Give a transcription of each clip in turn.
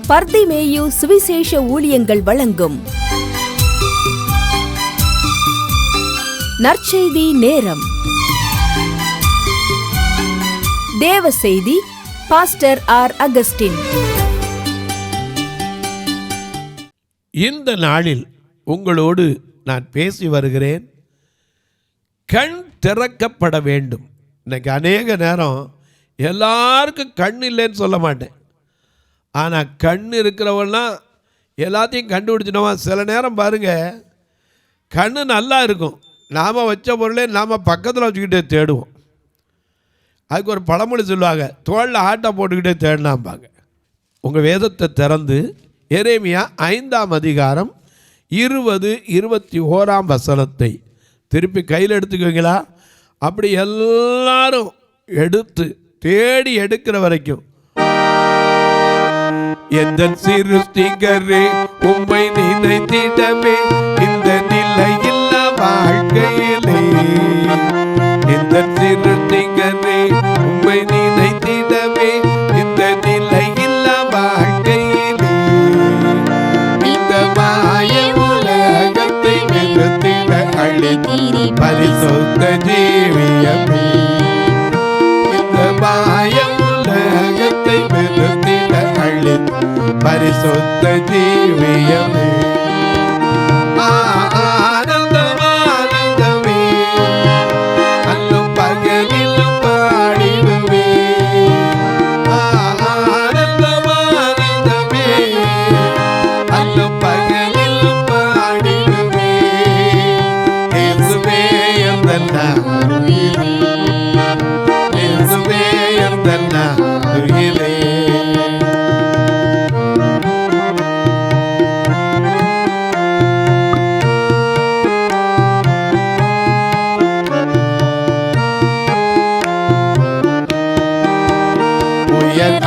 பர்திமேயு சுவிசேஷ ஊழியங்கள் வழங்கும் நற்செய்தி நேரம். தேவ செய்தி பாஸ்டர் ஆர். அகஸ்டின். இந்த நாளில் உங்களோடு நான் பேசி வருகிறேன். கண் திறக்கப்பட வேண்டும். இன்னைக்கு அநேக நேரம் எல்லாருக்கும் கண் இல்லைன்னு சொல்ல மாட்டேன், ஆனால் கண் இருக்கிறவெல்லாம் எல்லாத்தையும் கண்டுபிடிச்சினவன். சில நேரம் பாருங்கள், கண் நல்லா இருக்கும், நாம் வச்ச பொருளே நாம் பக்கத்தில் வச்சுக்கிட்டே தேடுவோம். அதுக்கு ஒரு பழமொழி சொல்லுவாங்க, தோளில் ஆட்டை போட்டுக்கிட்டே தேடினாம்பாங்க. உங்கள் வேதத்தை திறந்து எரேமியா 5ஆம் அதிகாரம் 20-21 வசனத்தை திருப்பி கையில் எடுத்துக்குவீங்களா? அப்படி எல்லாரும் எடுத்து தேடி எடுக்கிற வரைக்கும், எந்த சிருஷ்டிகரே உம்மை நினைத்திடமே இந்த நிலையில்லா வாழ்க்கையிலே, எந்த சிருஷ்டிகரே உம்மை நினைத்திடமே இந்த நிலையில்லா வாழ்க்கையிலே, இந்த மாய உலகத்தை வெறுத்திட அழைத்தீரி பரிசுத்த ஜீவியமே, இந்த மாய உலகத்தை வெறுத்திட அழைத்து பரிசுத்த ஜீவியமே. ஆனந்தம் ஆனந்தமே, அல்லும் பகலிலும் பாடிடுவே. ஆனந்தம் ஆனந்தமே, அல்லும் பகலிலும் பாடிடுவே. இயேசுவே எந்தன் உயிரே, இயேசுவே எந்தன் உயிரே.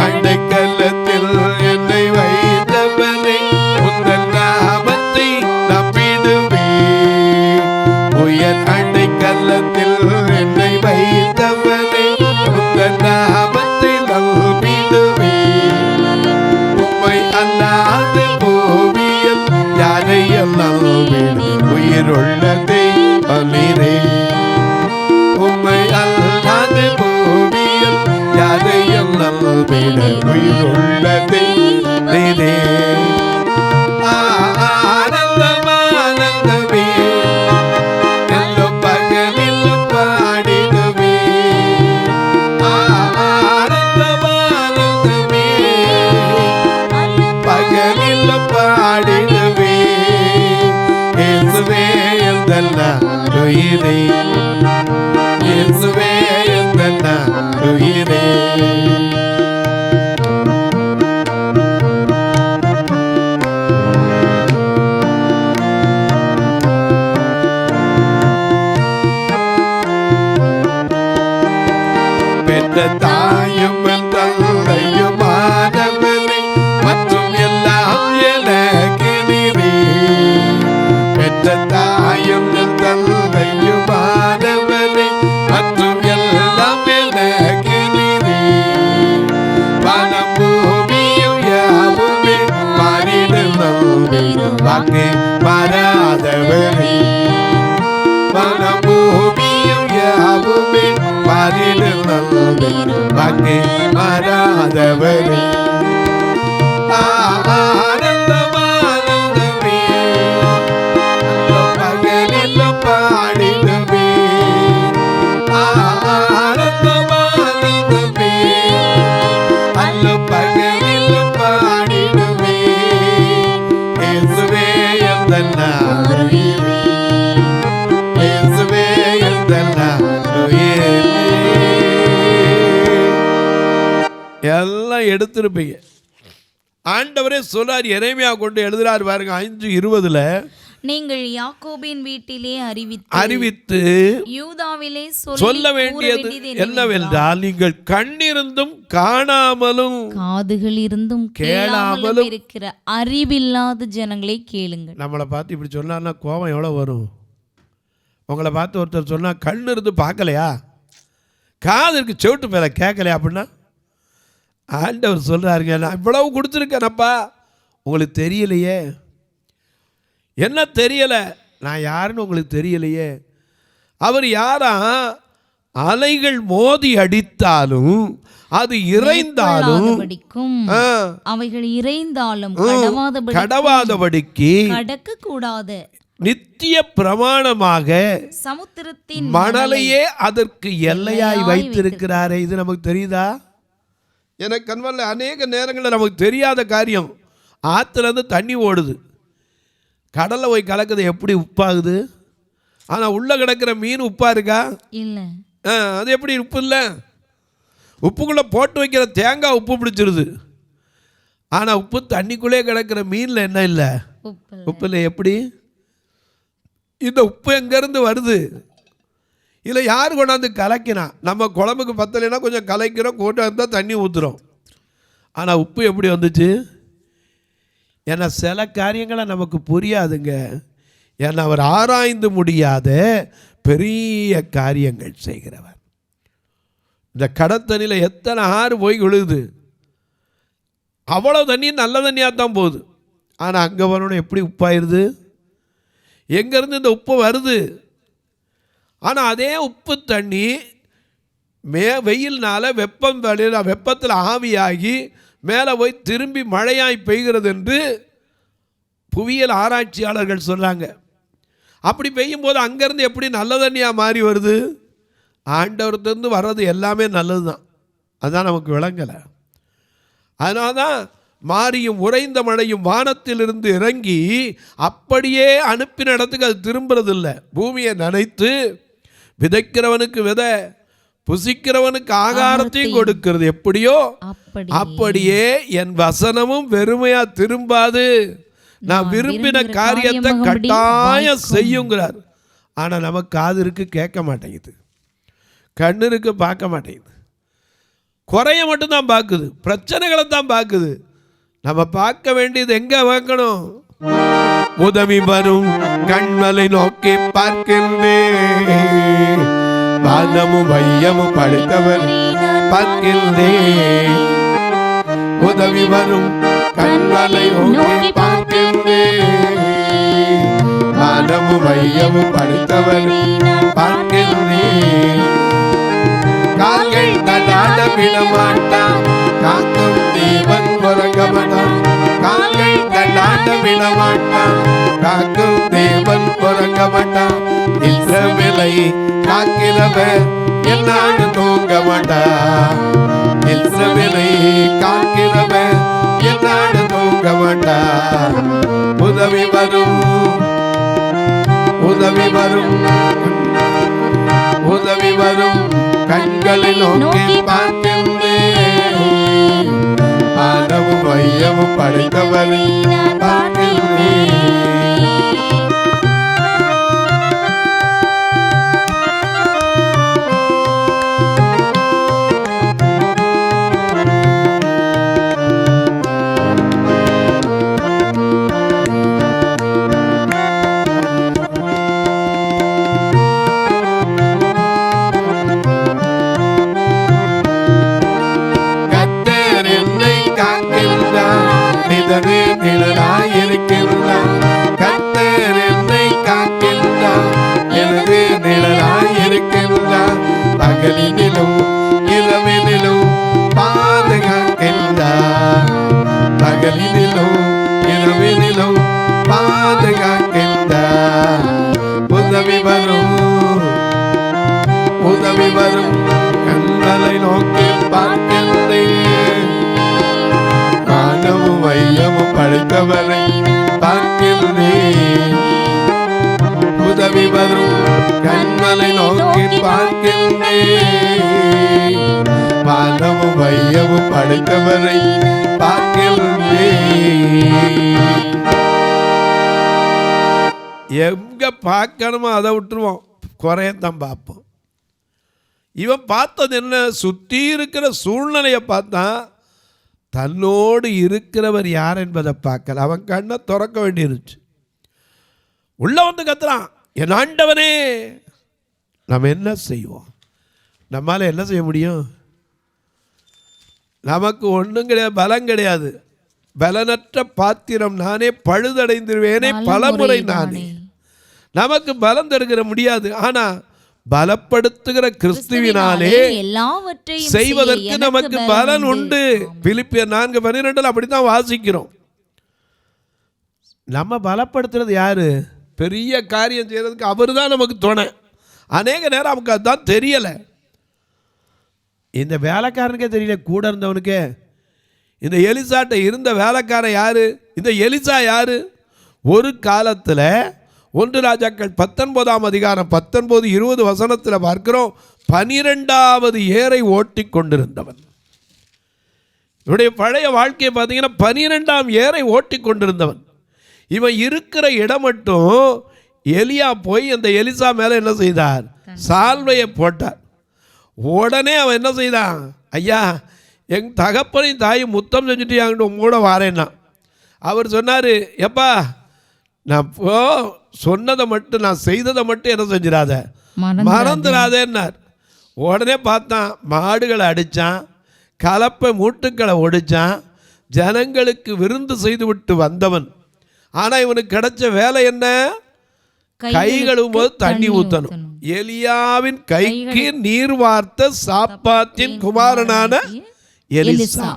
அடைக்கலத்தில் என்னை வைத்தவனே, உந்தன் நாமத்தை நம்பிடுவே. உயர் அடைக்கலத்தில் என்னை வைத்தவனே, உந்தன் நாமத்தை நம்பிடுவே. உம்மை அல்லாத பூமியில் யாரையும் நம்பிடு உயிருள்ள தெய்வமே. உம்மை அல்லாத பூமியில் யாரையும் நம்பிட உயிருள்ள தெய்வமே. ஆனந்தம் ஆனந்தமே, எல்லும் பகலிலும் பாடிடுவே. ஆனந்தம் ஆனந்தமே, பகலிலும் பாடிடுவே. இயேசுவே எந்தன் உயிரே, இயேசுவே எந்தன் உயிரே. பெற்ற தாயும் தந்தையுமானவனே, மற்றும் எல்லாம் எனக்கு நீரே. பெற்ற தாயும் தந்தையுமானவனே, மற்றும் எல்லாம் எனக்கு நீரே. வானம் பூமியும் யாவுமே மாறிடும் வாக்கு மாறாதவரே. வானம் பூமியும் யாவுமே மாறிடும் வாக்கு மாறாதவரே. ஆனந்தம் ஆனந்தமே, பகலிலும் பாடிடுவே. ஆனந்தம் ஆனந்தமே, அல்லும் பகலிலும் பாடிடுவே. இயேசுவே எந்தன் உயிரே, இயேசுவே எந்தன் உயிரே. எல்லாம் எடுத்திருப்பீங்க. ஆண்டவரே சொல்றார், எரேமியா கொண்டு எழுதுறார் பாருங்க 5:20, நீங்கள் யாக்கோபின் வீட்டிலே அறிவித்து யூதாவிலே சொல்ல வேண்டியது என்னவென்றால், நீங்கள் கண்ணிருந்தும் காணாமலும் காதுகள் இருந்தும் கேளாமலும் இருக்கிற அறிவில்லாத ஜனங்களை கேளுங்கள். நம்மளை பார்த்து இப்படி சொன்னார்னா கோபம் எவ்வளோ வரும்? உங்களை பார்த்து ஒருத்தர் சொன்னால் கண் இருந்து பார்க்கலையா, காது இருக்கு செவிட்டு மேலே கேட்கலையா அப்படின்னா ஆண்டவர் சொல்கிறாருங்க, நான் இவ்வளவு கொடுத்துருக்கேனப்பா, உங்களுக்கு தெரியலையே. என்ன தெரியலை? நான் யாருன்னு உங்களுக்கு தெரியலையே. அவர் யாரா? அலைகள் மோதி அடித்தாலும் அது இறைந்தாலும் அவைகள் இறைந்தாலும் கடவாதபடிக்கு கடக்க கூடாது நித்திய பிரமாணமாக சமுத்திரத்தின் மணலையே அதற்கு எல்லையாய் வைத்திருக்கிறாரே. இது நமக்கு தெரியுதா? எனக்கு கண்வல்ல அநேக நேரங்களில் நமக்கு தெரியாத காரியம். ஆற்றுல இருந்து தண்ணி ஓடுது, கடலில் போய் கலக்குது, எப்படி உப்பாகுது? ஆனால் உள்ளே கிடக்கிற மீன் உப்பா இருக்கா? இல்லை. அது எப்படி உப்பு இல்லை? உப்புக்குள்ளே போட்டு வைக்கிற தேங்காய் உப்பு பிடிச்சிருது. ஆனால் உப்பு தண்ணிக்குள்ளே கிடக்கிற மீனில் என்ன இல்லை? உப்பு இல்லை. எப்படி? இந்த உப்பு எங்கேருந்து வருது? இல்லை யார் கொண்டாந்து கலக்கினா? நம்ம குழம்புக்கு பத்தலைன்னா கொஞ்சம் கலக்கிறோம், கூட்டம் இருந்தால் தண்ணி ஊற்றுறோம். ஆனால் உப்பு எப்படி வந்துச்சு? ஏன்னா சில காரியங்களை நமக்கு புரியாதுங்க. ஏன்னா அவர் ஆராய்ந்து முடியாத பெரிய காரியங்கள் செய்கிறவர். இந்த கடத்தண்ணியில் எத்தனை ஆறு போய் விழுகுது, அவ்வளோ தண்ணி நல்ல தண்ணியாக தான் போகுது. ஆனால் அங்கே வரணும் எப்படி உப்பாயிருது? எங்கேருந்து இந்த உப்பு வருது? ஆனால் அதே உப்பு தண்ணி வெயில்னால வெப்பத்தில் ஆவியாகி மேலே போய் திரும்பி மழையாய் பெய்கிறது என்று புவியியல் ஆராய்ச்சியாளர்கள் சொல்கிறாங்க. அப்படி பெய்யும் போது அங்கேருந்து எப்படி நல்ல தண்ணியாக மாறி வருது? ஆண்டவர்கிட்டருந்து வர்றது எல்லாமே நல்லது தான். அதுதான் நமக்கு விளங்கலை. அதனால தான் மாரியும் உறைந்த மழையும் வானத்திலிருந்து இறங்கி அப்படியே அனுப்பின இடத்துக்கு அது திரும்புறதில்லை. பூமியை நனைத்து விதைக்கிறவனுக்கு விதை, புசிக்கிறவனுக்கு ஆகாரத்தையும் கொடுக்கிறது. எப்படியோ அப்படியே என் வசனமும் வெறுமையா திரும்பாது, நான் விரும்பின காரியத்தை கட்டாயம் செய்யுங்கிறார். ஆனால் நமக்கு காது இருக்கு, கேட்க மாட்டேங்குது. கண்ணு இருக்கு, பார்க்க மாட்டேங்குது. குறைய மட்டும்தான் பார்க்குது, பிரச்சனைகளை தான் பார்க்குது. நம்ம பார்க்க வேண்டியது எங்க பார்க்கணும்? உதவி வரும் கண்மலை நோக்கி பார்க்கின்றேன், வானமும் வையமும் படைத்தவர் பார்க்கின்றேன். உதவி வரும் கண்மலை நோக்கி பார்க்கின்றேன், வானமும் வையமும் படைத்தவர் பார்க்கின்றேன். கால்கள் தள்ளாட விடமாட்டான், காக்கும் தேவன் உறங்கமாட்டான். கால்கள் தள்ளாட விடமாட்டான், காக்கும் தேவன் உறங்கமாட்டான். இஸ்ரவேலை காக்கிறவர் என்னாலும் தூங்க மாட்டான். இஸ்ரவேலை காக்கிறவர் என்னாலும் தூங்க மாட்டான். உதவி வரும், உதவி வரும், உதவி வரும் கண்களை நோக்கி பார்க்கின்றேன், வானமும் வையமும் படைத்தவரை பார்க்கின்றேன். கர்த்தர் என்னை காக்கின்றார், எனது நிழலாயிருக்கின்றார். பகலினிலும் இரவினிலும் பாதுகாக்கின்றார், பகலினிலும் இரவினிலும் பாதுகாக்கின்றார். உதவி வரும், உதவி வரும் கண்களை நோக்கி பார்க்கின்றேன், வானமும் வையமும் படைத்தவரை பார்க்கின்றேன். உதவி வரும் கண்களை நோக்கி பார்க்கின்றேன், வானமும் வையமும் படைத்தவரை பார்க்கின்றேன். எங்க பார்க்கணுமோ அதை விட்டுருவோம், குறையத்தான் பார்ப்போம். இவன் பார்த்தது என்ன? சுற்றி இருக்கிற சூழ்நிலையை பார்த்தான், தன்னோடு இருக்கிறவர் யார் என்பதை பார்க்கல. அவன் கண்ணை திறக்க வேண்டியிருச்சு. உள்ள வந்து கத்துறான், என் ஆண்டவனே. நம்ம என்ன செய்வோம்? நம்மால என்ன செய்ய முடியும்? நமக்கு ஒன்றும் கிடையாது, பலம் கிடையாது. பலனற்ற பாத்திரம் நானே, பழுதடைந்துருவேனே பலமுறை நானே. நமக்கு பலம் தருகிற முடியாது. ஆனா பலப்படுத்துகிற கிறிஸ்துவினாலே எல்லாவற்றையும் செய்வதற்கு நமக்கு பலன் உண்டு. பிலிப்பியர் 4:12 அப்படித்தான் வாசிக்கிறோம். நம்ம பலப்படுத்துறது யாரு? பெரிய காரியம் செய்யறதுக்கு அவர் தான் நமக்கு துணை. அநேக நேரம் நமக்கு அதுதான் தெரியலை. இந்த வேலைக்காரனுக்கே தெரியல, கூட இருந்தவனுக்கே. இந்த எலிசாட்ட இருந்த வேலைக்காரன் யாரு? இந்த எலிசா யாரு? ஒரு காலத்தில் 1 ராஜாக்கள் 19:19-20 பார்க்கிறோம். 12வது ஏரை ஓட்டி கொண்டிருந்தவன். இவருடைய பழைய வாழ்க்கையை பார்த்தீங்கன்னா 12ஆம் ஏரை ஓட்டி கொண்டிருந்தவன். இவன் இருக்கிற இடம் மட்டும் எலியா போய் அந்த எலிசா மேலே என்ன செய்தார்? சால்வையை போட்டார். உடனே அவன் என்ன செய்தான்? ஐயா, என் தகப்பனையும் தாயும் முத்தம் செஞ்சுட்டு என்கிட்ட உங்களோட வாரேன்னா. அவர் சொன்னார், எப்பா நான் சொன்னதை மட்டும், நான் செய்ததை மட்டும் என்ன செஞ்சிடாத, மறந்துடாதேன்னார். உடனே பார்த்தான், மாடுகளை அடித்தான், கலப்பை மூட்டுக்களை ஒடிச்சான், ஜனங்களுக்கு விருந்து செய்து விட்டு வந்தவன். ஆனால் இவனுக்கு கிடைச்ச வேலை என்ன? கை கழுவும் போது தண்ணி ஊற்றணும். எலியாவின் கைக்கு நீர் வார்த்த சாப்பாத்தின் குமாரனான எலிசா.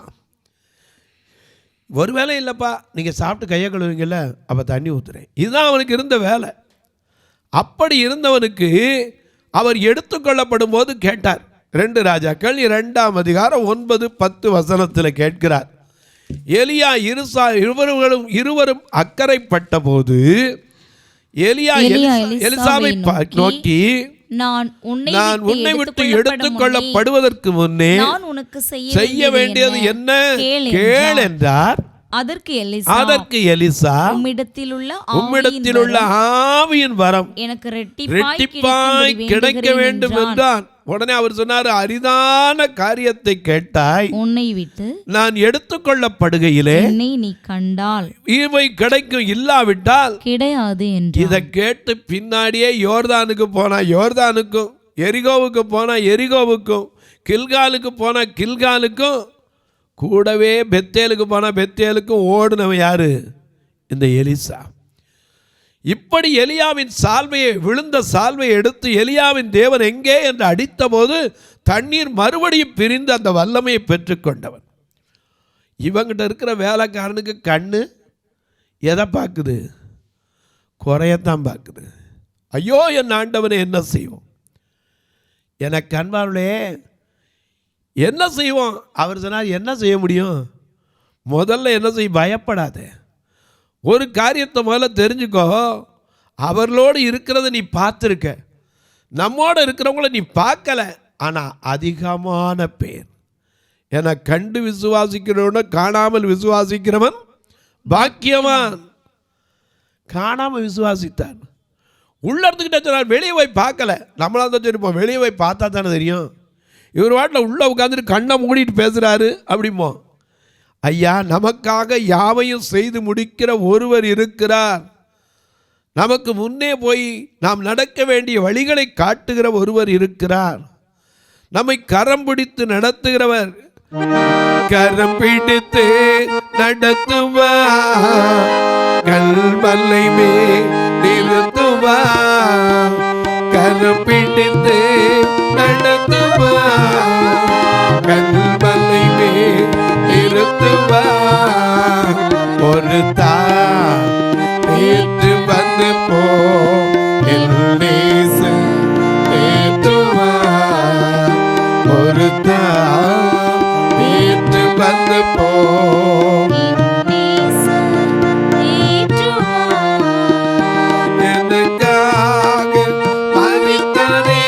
ஒரு வேலை இல்லைப்பா, நீங்கள் சாப்பிட்டு கையை கழுவுங்கல்ல, அப்போ தண்ணி ஊற்றுறேன். இதுதான் அவனுக்கு இருந்த வேலை. அப்படி இருந்தவனுக்கு அவர் எடுத்துக்கொள்ளப்படும் போது கேட்டார். 2 ராஜாக்கள் 2ஆம் அதிகாரம் 9-10 கேட்கிறார். எலியா இருவரும் அக்கறைப்பட்ட போது எலியா எலிசாவை நோக்கி, நான் உன்னை விட்டு எடுத்துக்கொள்ளப்படுவதற்கு முன்னே செய்ய வேண்டியது என்ன கேள் என்றார். அதற்கு எலிசா, உம்மிடத்திலுள்ள ஆவியின் வரம் எனக்கு இரட்டிப்பாய் கிடைக்க வேண்டும் என்றான். உடனே அவர் சொன்னார், அரிதான காரியத்தை கேட்டாய், உன்னை விட்டு நான் எடுத்துக்கொள்ளப்படுகையிலே நீ கண்டால் இவை கிடைக்கும், இல்லாவிட்டால் கிடையாது என்று. இதை கேட்டு பின்னாடியே யோர்தானுக்கு போனா யோர்தானுக்கும், எரிகோவுக்கு போனா எரிகோவுக்கும், கில்காலுக்கு போனா கில்காலுக்கும், கூடவே பெத்தேலுக்கு போனா பெத்தேலுக்கும் ஓடுனவன் யாரு? இந்த எலிசா. இப்படி எலியாவின் சால்வையை, விழுந்த சால்வையை எடுத்து எலியாவின் தேவன் எங்கே என்று அடித்த போது தண்ணீர் மறுபடியும் பிரிந்து அந்த வல்லமையை பெற்றுக்கொண்டவன். இவங்கிட்ட இருக்கிற வேலைக்காரனுக்கு கண்ணு எதை பார்க்குது? குறையத்தான் பார்க்குது. ஐயோ என் ஆண்டவனை என்ன செய்வோம்? எனக்கு அன்பார்களே, என்ன செய்வோம்? அவர் சொன்னார், என்ன செய்ய முடியும்? முதல்ல என்ன செய்ய? பயப்படாதே. ஒரு காரியத்தை முதல்ல தெரிஞ்சுக்கோ, அவர்களோடு இருக்கிறத நீ பார்த்துருக்க, நம்மோடு இருக்கிறவங்கள நீ பார்க்கல. ஆனால் அதிகமான பேர் என கண்டு விசுவாசிக்கிறவன காணாமல் விசுவாசிக்கிறவன் பாக்கியவான். காணாமல் விசுவாசித்தான். உள்ள இருந்துக்கிட்ட சொன்னார், வெளியே போய் பார்க்கல. நம்மளாம் தான் சொல்லிப்போம், வெளியே போய் பார்த்தா தானே தெரியும். இவர் வாட்டில் உள்ளே உட்காந்துட்டு கண்ணை மூடிட்டு பேசுகிறாரு அப்படிமோ. ஐயா, நமக்காக யாவையும் செய்து முடிக்கிற ஒருவர் இருக்கிறார். நமக்கு முன்னே போய் நாம் நடக்க வேண்டிய வழிகளை காட்டுகிற ஒருவர் இருக்கிறார். நம்மை கரம் பிடித்து நடத்துகிறவர். கரம் பிடித்து நடத்துவார், கல்மலை மேல் நிறுத்துவார். கரம் பிடித்து நடத்துவார், கல்மலை மேல் நிறுத்துவார். ஒரு தாய் ஏற்று வந்து போ ஏற்றுவார். ஒரு தாய் ஏற்று வந்து போ எனக்காக மரித்தாரே,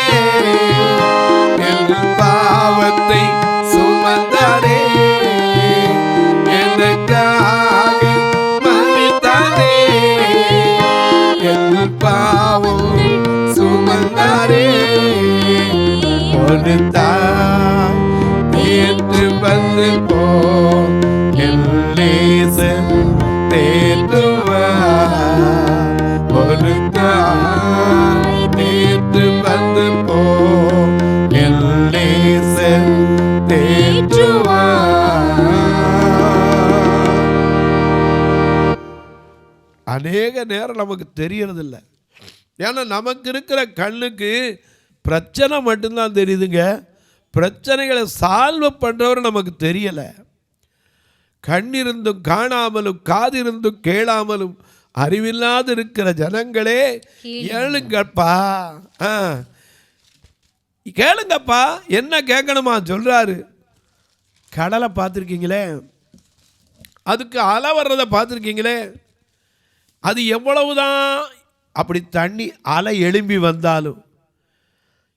என் பாவத்தை சுமந்தாரே. எனக்காக மரித்தாரே, என் பாவம் சுமந்தாரே. ஒரு தாய் ஏற்று வந்து போ அநேக நேரம் நமக்கு தெரியறதில்ல. ஏன்னா நமக்கு இருக்கிற கண்ணுக்கு பிரச்சனை மட்டும்தான் தெரியுதுங்க. பிரச்சனைகளை சால்வ் பண்ணுறவர் நமக்கு தெரியலை. கண்ணிருந்தும் காணாமலும் காதிருந்தும் கேளாமலும் அறிவில்லாது இருக்கிற ஜனங்களே ஏழுங்கப்பா, கேளுங்கப்பா. என்ன கேட்கணுமா சொல்றாரு. கடலை பார்த்துருக்கீங்களே, அதுக்கு அலை வர்றதை பார்த்துருக்கீங்களே, அது எவ்வளவுதான் அப்படி தண்ணி அலை எழும்பி வந்தாலும்,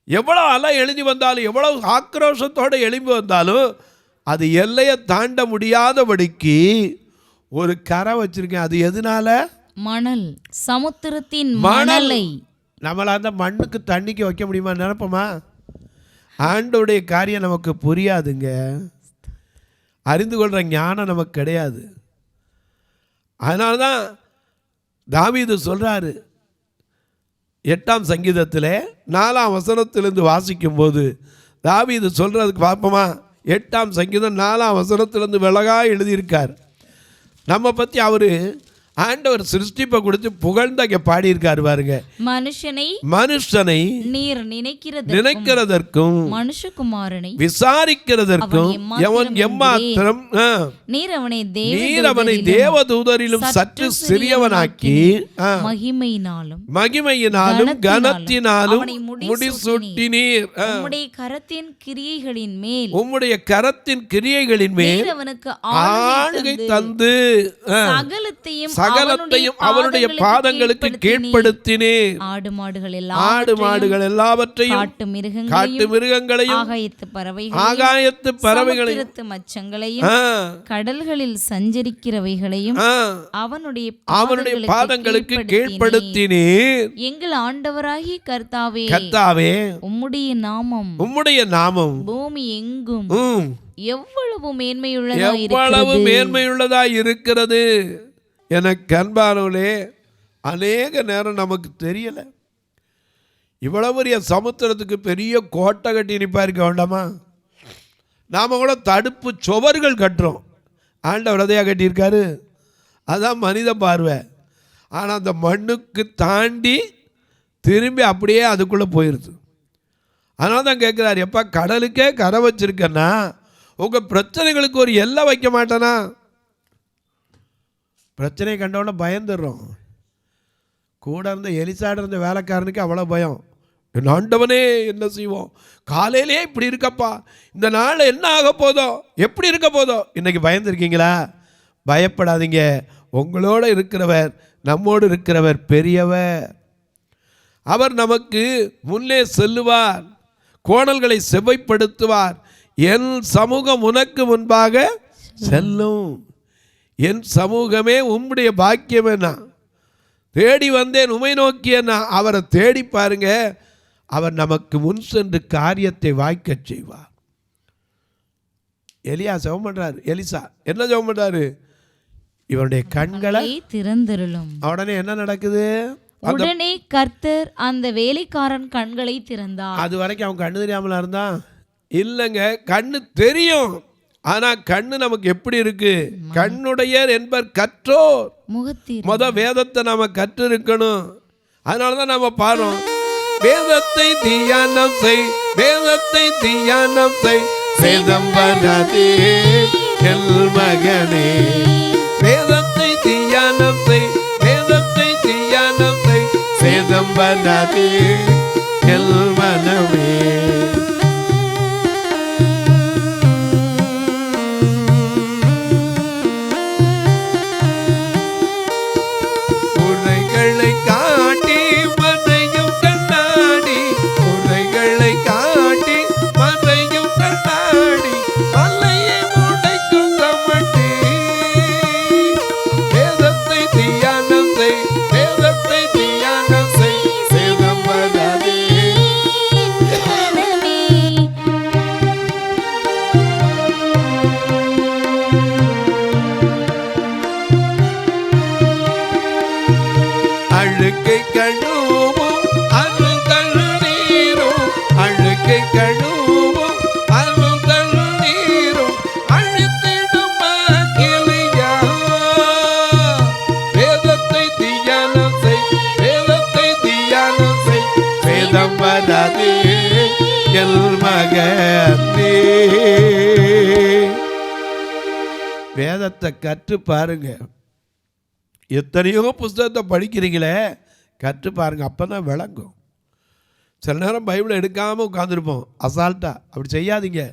எவ்வளோ அலை எழும்பி வந்தாலும், எவ்வளவு ஆக்ரோஷத்தோடு எழும்பி வந்தாலும் அது எல்லையை தாண்ட முடியாதபடிக்கு ஒரு கரை வச்சிருக்கேன். அது எதனால? மணல், சமுத்திரத்தின் மணலை. நம்மள அந்த மண்ணுக்கு தண்ணிக்கு வைக்க முடியுமா? நினைப்போமா? ஆண்டோடைய காரியம் நமக்கு புரியாதுங்க. அறிந்து கொள்கிற ஞானம் நமக்கு கிடையாது. அதனால தான் தாவீது சொல்கிறாரு 8ஆம் சங்கீதத்தில் 4ஆம் வசனத்திலிருந்து வாசிக்கும்போது தாவீது சொல்கிறதுக்கு பார்ப்போமா? 8ஆம் சங்கீதம் 4ஆம் வசனத்திலிருந்து விலகாக எழுதியிருக்கார். நம்ம பற்றி அவர் ஆண்டவர் சிருஷ்டிப்பை கொடுத்து புகழ்ந்து அங்கே பாடியிருக்காரு பாருங்க. மனுஷனை நீர் நினைக்கிறதற்கும் மனுஷகுமாரனை விசாரிக்கிறதற்கும் எவன் எம்மாத்திரம் நீர் அவனை தேவதூதரிலும் சற்று சிறியவனாக்கி மகிமையினாலும் கனத்தினாலும் முடிசூட்டினீர். உம்முடைய கரத்தின் கிரியைகளின் மேல் அவனுக்கு ஆளுகை தந்து சகலத்தையும் அவருடைய பாதங்களுக்கு கீழ்ப்படுத்தினேன். ஆடு மாடுகள் எல்லாவற்றையும், காட்டு மிருகங்களையும், ஆகாயத்து பறவைகளையும், மச்சங்களையும், கடல்களில் சஞ்சரிக்கிறவைகளையும் அவனுடைய பாதங்களுக்கு கீழ்ப்படுத்தினேன். எங்கள் ஆண்டவராகிய கர்த்தாவே, உம்முடைய நாமம் பூமி எங்கும் எவ்வளவு மேன்மையுள்ளதாய் இருக்கிறது. எனக்கு அன்பானவர்களே, அநேக நேரம் நமக்கு தெரியல. இவ்வளவு பெரிய சமுத்திரத்துக்கு பெரிய கோட்டை கட்டி நிற்பாருக்க வேண்டாமா? நாம் கூட தடுப்பு சுவர்கள் கட்டுறோம். ஆண்டவர் அதையாக கட்டியிருக்காரு. அதான் மனித பார்வை. ஆனால் அந்த மண்ணுக்கு தாண்டி திரும்பி அப்படியே அதுக்குள்ளே போயிடுது. அதனால தான் கேட்குறாரு, எப்பா கடலுக்கே கரை வச்சிருக்கேன்னா உங்கள் பிரச்சனைகளுக்கு ஒரு எல்லை வைக்க மாட்டேனா? பிரச்சனையை கண்டவுடனே பயந்துடுறோம். கூட இருந்த எலிசாட இருந்த வேலைக்காரனுக்கு அவ்வளோ பயம். என் ஆண்டவனே என்ன செய்வோம்? காலையிலே இப்படி இருக்கப்பா, இந்த நாள் என்ன ஆக போதோ, எப்படி இருக்க போதோ. இன்றைக்கி பயந்துருக்கீங்களா? பயப்படாதீங்க. உங்களோடு இருக்கிறவர், நம்மோடு இருக்கிறவர் பெரியவர். அவர் நமக்கு முன்னே செல்லுவார், கோணல்களை செவ்வைப்படுத்துவார். என் சமூகம் உனக்கு முன்பாக செல்லும். என் சமூகமே உம்முடைய பாக்கியம். என்ன தேடி வந்தேன், உமை நோக்கியன்னா. அவரை தேடி பாருங்க, அவர் நமக்கு முன் சென்று காரியத்தை வாய்க்க செய்வார். எலியா ஜெபம் பண்றாரு. எலிசா என்ன ஜெபம் பண்றாரு? இவருடைய கண்களை திறந்திருளும். உடனே என்ன நடக்குது? உடனே கர்த்தர் அந்த வேலைக்காரன் கண்களை திறந்தார். அது வரைக்கும் அவன் கண்ணு தெரியாமலா இருந்தான்? இல்லைங்க, கண்ணு தெரியும். ஆனா கண்ணு நமக்கு எப்படி இருக்கு? கண்ணுடையர் என்பர் கற்றோர். வேதத்தை நாம கற்று இருக்கணும். அதனாலதான் நாம பாடுறோம், வேதத்தை தியானம் செய், வேதத்தை தியானம் செய், வேதம் வராதே என் மகனே. வேதத்தை தியானம் செய், வேதத்தை தியானம் செய், வேதம் வராதே என் மனமே. எல் மகனே. வேதத்தை கற்று பாருங்க. எத்தனையோ புஸ்தகத்தை படிக்கிறீங்களே, கற்று பாருங்க, அப்போ தான் விளங்கும். சில நேரம் பைபிளை எடுக்காமல் உட்காந்துருப்போம் அசால்ட்டாக. அப்படி செய்யாதீங்க.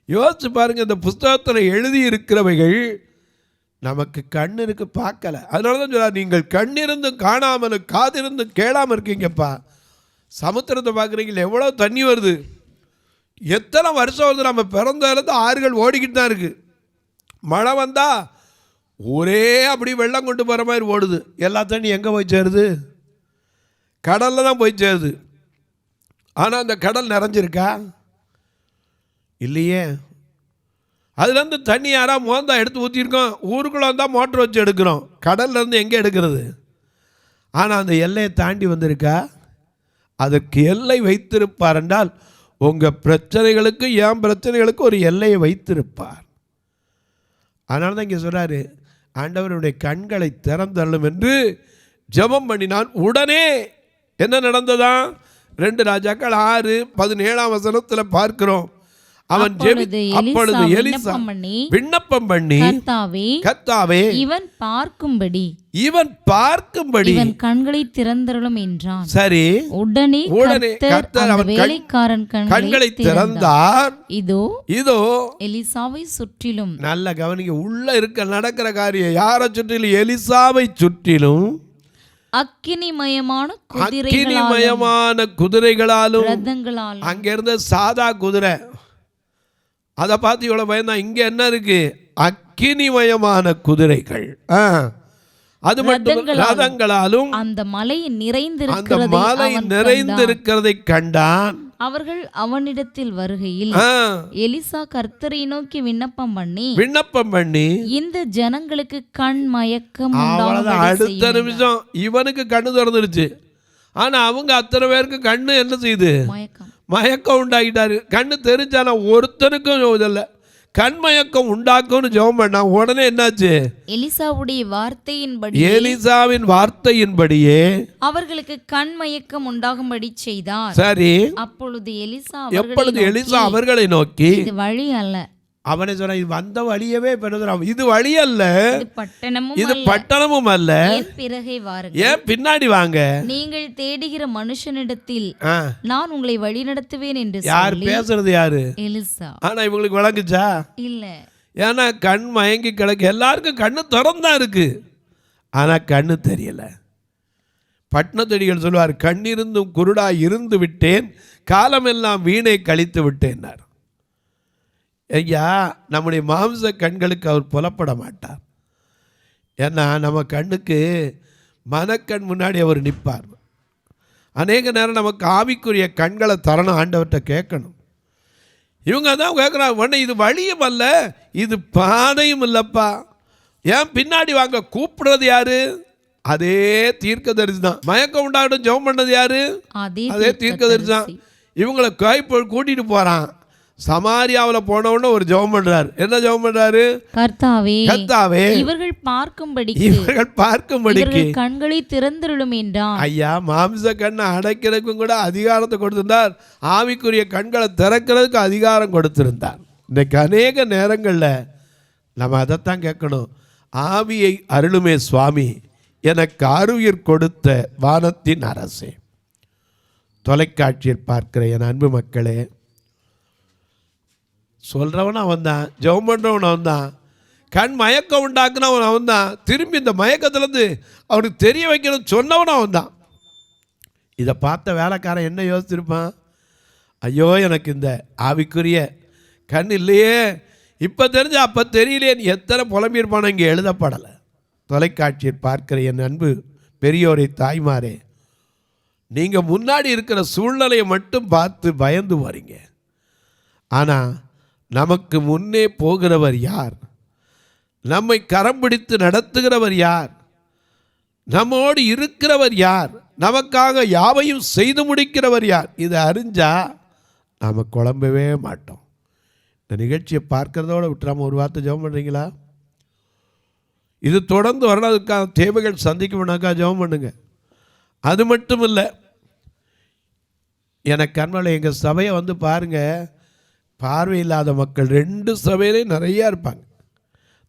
யோசிச்சு பாருங்கள், இந்த புஸ்தகத்தில் எழுதி இருக்கிறவைகள் நமக்கு கண் இருக்கு பார்க்கல. அதனால தான் சொல்ல, நீங்கள் கண்ணிருந்தும் காணாமலும் காதிருந்தும் கேளாமல் இருக்கீங்கப்பா. சமுத்திரத்தை பார்க்குறீங்களா, எவ்வளோ தண்ணி வருது, எத்தனை வருஷம் வருது. நம்ம பிறந்ததுலேருந்து ஆறுகள் ஓடிக்கிட்டு தான் இருக்குது. மழை வந்தால் ஒரே அப்படி வெள்ளம் கொண்டு போகிற மாதிரி ஓடுது. எல்லா தண்ணி எங்கே போய் சேருது? கடலில் தான் போய் சேருது. ஆனால் அந்த கடல் நிறைஞ்சிருக்கா? இல்லையே. அதுலேருந்து தண்ணி யாராவது மோந்தா எடுத்து ஊற்றிருக்கோம். ஊருக்குள்ளே வந்தால் மோட்டர் வச்சு எடுக்கிறோம். கடல்லேருந்து எங்கே எடுக்கிறது? ஆனால் அந்த எல்லையை தாண்டி வந்திருக்கா? அதற்கு எல்லை வைத்திருப்பார் என்றால் உங்கள் பிரச்சனைகளுக்கு, என் பிரச்சனைகளுக்கு ஒரு எல்லையை வைத்திருப்பார். அதனால தான் இங்கே சொல்கிறாரு, ஆண்டவருடைய கண்களை திறந்தள்ளும் என்று ஜெபம் பண்ணினான். உடனே என்ன நடந்ததா? 2 ராஜாக்கள் 6:17 பார்க்கிறோம். அவன் அப்பொழுது எலிசா விண்ணப்பம் பண்ணி, கர்த்தாவே இவன் பார்க்கும்படி இவன் கண்களை திறந்தருளும் என்றான். சரி, உடனே கர்த்தர் அவன் வேலைக்காரன் கண்களை திறந்தார். இதோ எலிசாவை சுற்றிலும். நல்ல கவனிங்க, உள்ள இருக்க நடக்கிற காரியம் யாரை சுற்றிலும்? எலிசாவை சுற்றிலும் அக்கினிமயமான குதிரைகளாலும் ரதங்களாலும். அங்க இருந்த சாதா குதிரை, அதை பார்த்து இவ்வளவு பயந்தான். இங்க என்ன இருக்கு? அக்கினிமயமான குதிரைகள். அது மட்டும் ரதங்களாலும் அந்த மலை நிறைந்திருக்கிறதை கண்டான். அவர்கள் அவனிடத்தில் வருகையில் எலிசா கர்த்தரை நோக்கி விண்ணப்பம் பண்ணி இந்த ஜனங்களுக்கு கண் மயக்கம் உண்டாகும். அடுத்த நிமிஷம் இவனுக்கு கண்ணு திறந்துருச்சு. ஆனா அவங்க அத்தனை பேருக்கு கண்ணு என்ன செய்யுது? மயக்கம் உண்டாகிட்டாரு. கண்ணு தெரிஞ்சாலும் ஒருத்தனுக்கும் இல்லை. கண்மயக்கம் உண்டாக்கும்னு ஜெபம் பண்ணா. உடனே என்னாச்சு? எலிசாவின் வார்த்தையின்படியே அவர்களுக்கு கண்மயக்கம் உண்டாகும்படி செய்தார். சரி, அப்பொழுது எலிசா அவர்களை நோக்கி, இது வழி அல்ல. அவனை சொன்ன, இது வந்த வழியவே இது வழி அல்ல, இது பட்டணமும் அல்ல, பிறகே வாருங்கள், ஏன் பின்னாடி வாங்க, நீங்கள் தேடுகிற மனுஷனிடத்தில் நான் உங்களை வழி நடத்துவேன் என்று. யார் பேசுறது? யாரு? எலிசா. ஆனா இவங்களுக்கு விளங்குச்சா? இல்ல. ஏன்னா கண் மயங்கி கிடக்கு. எல்லாருக்கும் கண்ணு திறந்தா இருக்கு, ஆனா கண்ணு தெரியல. பட்னத்தடிகள் சொல்லுவார், கண்ணிருந்தும் குருடா இருந்து விட்டேன், காலமெல்லாம் வீணை கழித்து விட்டேன்னார். ஐயா, நம்முடைய மாம்ச கண்களுக்கு அவர் புலப்பட மாட்டார். ஏன்னா நம்ம கண்ணுக்கு மனக்கண் முன்னாடி அவர் நிற்பார். அநேக நேரம் நமக்கு ஆவிக்குரிய கண்களை தரணும், ஆண்டவர்கிட்ட கேட்கணும். இவங்க தான் கேட்குறாங்க, உடனே இது வழியும் அல்ல, இது பாதையும் இல்லைப்பா, ஏன் பின்னாடி வாங்க. கூப்பிடுறது யாரு? அதே தீர்க்கதரிசி தான். மயக்கம் உண்டாகட்டும் ஜெபம் பண்ணது யாரு? அதே தீர்க்கதரிசி தான். இவங்களை கூட்டிட்டு போகிறான். சமாரியாவில் போனவுடனே ஒரு ஜெபம் பண்றாரு. என்ன ஜெபம் பண்றாரு? கர்த்தாவே இவர்கள் பார்க்கும்படிக்கு கண்களை திறந்தருளும் என்றான். ஐயா, மாம்ச கண்ணை அடைக்கிறதுக்கும் கூட அதிகாரத்தை கொடுத்திருந்தார், ஆவிக்குரிய கண்களை திறக்கிறதுக்கு அதிகாரம் கொடுத்திருந்தார். இன்னைக்கு அநேக நேரங்களில் நம்ம அதைத்தான் கேட்கணும். ஆவியை அருளுமே சுவாமி, எனக்கு ஆருயிர் கொடுத்த வானத்தின் அரசே. தொலைக்காட்சியில் பார்க்கிற என் அன்பு மக்களே, சொல்கிறவன் அவன் தான், ஜெபம் பண்ணுறவன் அவன் தான், கண் மயக்கம் உண்டாக்குனவன் அவன் தான், திரும்பி இந்த மயக்கத்துலேருந்து அவனுக்கு தெரிய வைக்கணும் சொன்னவனும் அவன் தான். இதை பார்த்த வேலைக்காரன் என்ன யோசிச்சிருப்பான்? ஐயோ, எனக்கு இந்த ஆவிக்குரிய கண் இல்லையே, இப்போ தெரிஞ்ச அப்போ தெரியலேன்னு எத்தனை புலம்பியிருப்பானோ இங்கே எழுதப்படலை. தொலைக்காட்சியில் பார்க்கிற என் அன்பு பெரியோரை, தாய்மாரே, நீங்கள் முன்னாடி இருக்கிற சூழ்நிலையை மட்டும் பார்த்து பயந்து வரீங்க. ஆனால் நமக்கு முன்னே போகிறவர் யார்? நம்மை கரம் பிடித்து நடத்துகிறவர் யார்? நம்மோடு இருக்கிறவர் யார்? நமக்காக யாவையும் செய்து முடிக்கிறவர் யார்? இதை அறிஞ்சா நாம் குழம்பவே மாட்டோம். இந்த நிகழ்ச்சியை பார்க்கறதோட விட்டுறாம ஒரு வார்த்தை ஜெபம் பண்ணுறீங்களா? இது தொடர்ந்து வரணும். அதுக்கான தேவைகள் சந்திக்கணும்னாக்கா ஜெபம் பண்ணுங்க. அது மட்டும் இல்லை, எனக்கு கண்மலை எங்கள் சபையை வந்து பாருங்கள், பார்வை இல்லாத மக்கள் 2 சபையிலையும் நிறையா இருப்பாங்க.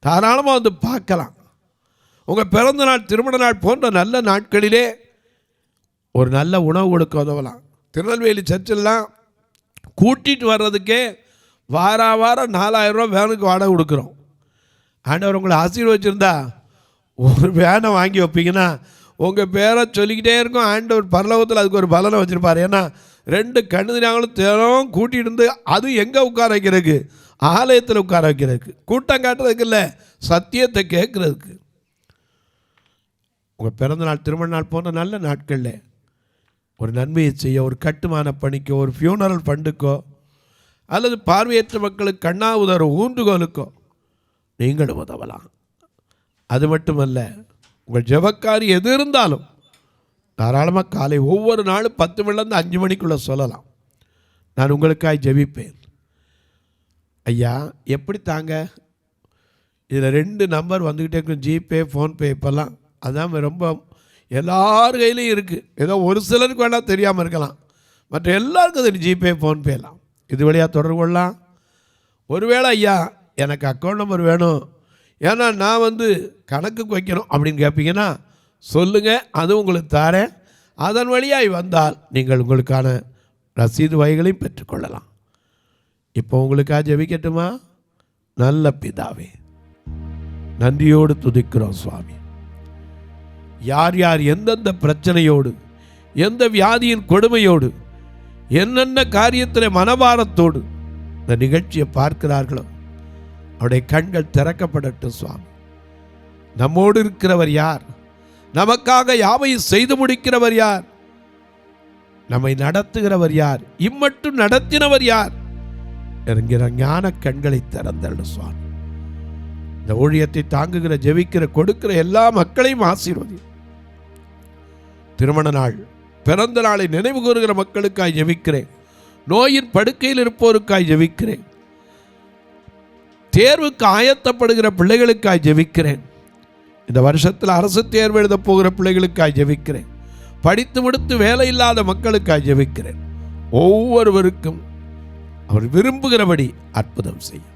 தாராளமாக வந்து பார்க்கலாம். உங்கள் பிறந்த நாள், திருமண நாள் போன்ற நல்ல நாட்களிலே ஒரு நல்ல உணவு கொடுக்க உதவலாம். திருநெல்வேலி சர்ச்செல்லாம் கூட்டிகிட்டு வர்றதுக்கே வாரம் 4000 ரூபா வேனுக்கு வாடகை கொடுக்குறோம். ஆண்டவர் உங்களை ஆசீர்வதிச்சிருந்தா ஒரு வேனை வாங்கி வைப்பீங்கன்னா உங்கள் பேரை சொல்லிக்கிட்டே இருக்கும். ஆண்டவர் பரலோகத்தில் அதுக்கு ஒரு பலனை வச்சுருப்பார். ஏன்னா 2 கண்ணுதினாங்களும் தினம் கூட்டிகிட்டு இருந்து, அது எங்கே உட்கார வைக்கிறதுக்கு? ஆலயத்தில் உட்கார வைக்கிறதுக்கு, கூட்டம் காட்டுறதுக்கு இல்லை, சத்தியத்தை கேட்குறதுக்கு. உங்கள் பிறந்த நாள், திருமண நாள் போன்ற நல்ல நாட்களில் ஒரு நன்மையை செய்ய, ஒரு கட்டுமான பணிக்கோ, ஒரு ஃபியூனரல் ஃபண்டுக்கோ, அல்லது பார்வையற்ற மக்களுக்கு கண்ணா உதற ஊன்றுகோலுக்கோ நீங்களும் உதவலாம். அது மட்டுமல்ல, உங்கள் ஜெபக்காரி எது இருந்தாலும் தாராளமாக காலை ஒவ்வொரு நாளும் 10 மணிலேருந்து 5 மணிக்குள்ளே சொல்லலாம். நான் உங்களுக்காக ஜெபிப்பேன். ஐயா எப்படி தாங்க, இதில் 2 நம்பர் வந்துக்கிட்டே இருக்கும், ஜிபே, ஃபோன்பே. இப்போல்லாம் அதான் ரொம்ப எல்லார் கையிலையும் இருக்குது. ஏதோ ஒரு சிலருக்கு வேணால் தெரியாமல் இருக்கலாம், மற்ற எல்லாருக்கும் அது ஜிபே, ஃபோன்பேலாம். இது வழியாக தொடர்பு கொள்ளலாம். ஒருவேளை ஐயா எனக்கு அக்கௌண்ட் நம்பர் வேணும், ஏன்னா நான் வந்து கணக்குக்கு வைக்கணும் அப்படின்னு கேட்பீங்கன்னா சொல்லுங்கள், அதுவும் உங்களுக்கு தரேன். அதன் வழியாய் வந்தால் நீங்கள் உங்களுக்கான ரசீது வகைகளையும் பெற்றுக்கொள்ளலாம். இப்போ உங்களுக்காக ஜெபிக்கட்டுமா? நல்ல பிதாவே, நன்றியோடு துதிக்கிறோம் சுவாமி. யார் யார் எந்தெந்த பிரச்சனையோடு, எந்த வியாதியின் கொடுமையோடு, என்னென்ன காரியத்தில் மனபாரத்தோடு இந்த நிகழ்ச்சியை பார்க்கிறார்களோ அவருடைய கண்கள் திறக்கப்படட்டும் சுவாமி. நம்மோடு இருக்கிறவர் யார்? நமக்காக யாவையும் செய்து முடிக்கிறவர் யார்? நம்மை நடத்துகிறவர் யார்? இம்மட்டும் நடத்தினவர் யார் என்கிற ஞான கண்களை திறந்தள்ளும் சுவாமி. இந்த ஊழியத்தை தாங்குகிற, ஜெபிக்கிற, கொடுக்கிற எல்லா மக்களையும் ஆசீர்வதி. திருமண நாள், பிறந்த நாளை நினைவு கூறுகிற மக்களுக்காய் ஜெபிக்கிறேன். நோயின் படுக்கையில் இருப்போருக்காய் ஜெபிக்கிறேன். தேர்வுக்கு ஆயத்தப்படுகிற பிள்ளைகளுக்காய் ஜெபிக்கிறேன். இந்த வருஷத்தில் அரசு தேர்வு எழுத போகிற பிள்ளைகளுக்காய் ஜெபிக்கிறேன். படித்து முடித்து வேலை இல்லாத மக்களுக்காய் ஜெபிக்கிறேன். ஒவ்வொருவருக்கும் அவர் விரும்புகிறபடி அற்புதம் செய்யும்.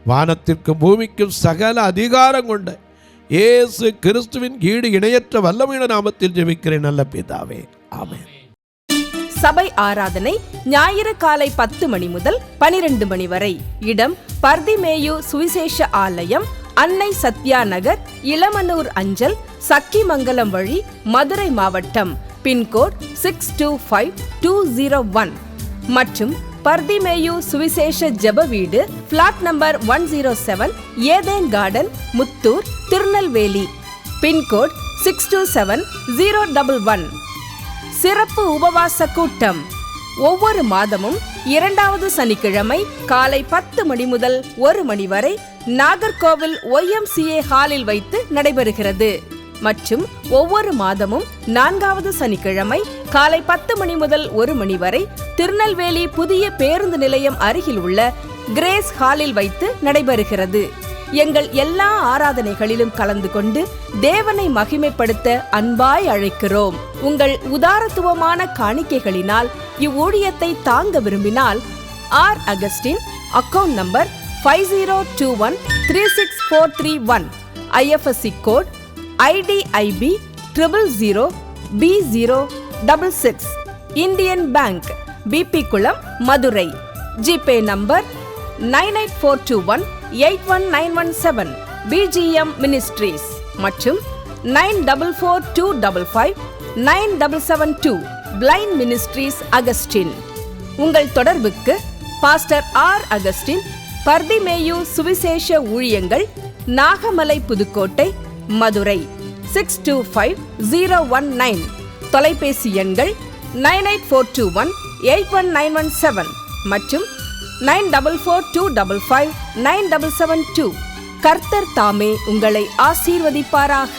வானத்திற்கும் பூமிக்கும் சகல அதிகாரம் கொண்ட இயேசு கிறிஸ்துவின் ஈடு இணையற்ற வல்லமையுள்ள நாமத்தில் ஜெபிக்கிறேன் நல்ல பிதாவே, ஆமென். சபை ஆராதனை ஞாயிறு காலை 10 மணி முதல் 12 மணி வரை. இடம் பர்திமேயு சுவிசேஷ ஆலயம், அன்னை சத்யா நகர், இளமனூர் அஞ்சல், சக்கிமங்கலம் வழி, மதுரை மாவட்டம். பின்கோட் 625201 மற்றும் பர்திமேயு சுவிசேஷ ஜெப வீடு, flat number 107, Eden garden, Muthur, Tirunelveli. Pincode 627011. சிறப்பு உபவாச கூட்டம் ஒவ்வொரு மாதமும் 2வது சனிக்கிழமை காலை 10 மணி முதல் 1 மணி வரை நாகர்கோவில் YMCA ஹாலில் வைத்து நடைபெறுகிறது. மற்றும் ஒவ்வொரு மாதமும் 4வது சனிக்கிழமை காலை 10 மணி முதல் 1 மணி வரை திருநெல்வேலி புதிய பேருந்து நிலையம் அருகில் உள்ள கிரேஸ் ஹாலில் வைத்து நடைபெறுகிறது. எங்கள் எல்லா ஆராதனைகளிலும் கலந்து கொண்டு தேவனை மகிமைப்படுத்த அன்பாய் அழைக்கிறோம். உங்கள் உதாரத்துவமான காணிக்கைகளினால் இவ்வூழியத்தை தாங்க விரும்பினால் R. Augustine, account number 5021364331, IFSC code IDIB 000B066, Indian Bank, BP Kulam, Madurai. GPay number 9842181917, BGM ministries மற்றும் 9442559772, பிளைண்ட் மினிஸ்ட்ரீஸ் அகஸ்டின். உங்கள் தொடர்புக்கு பாஸ்டர் R. அகஸ்டின், பர்திமேயு சுவிசேஷ ஊழியங்கள், நாகமலை, புதுக்கோட்டை, மதுரை 625019. தொலைபேசி எண்கள் 9842181917 மற்றும் 9442559772. கர்த்தர் தாமே உங்களை ஆசீர்வதிப்பாராக.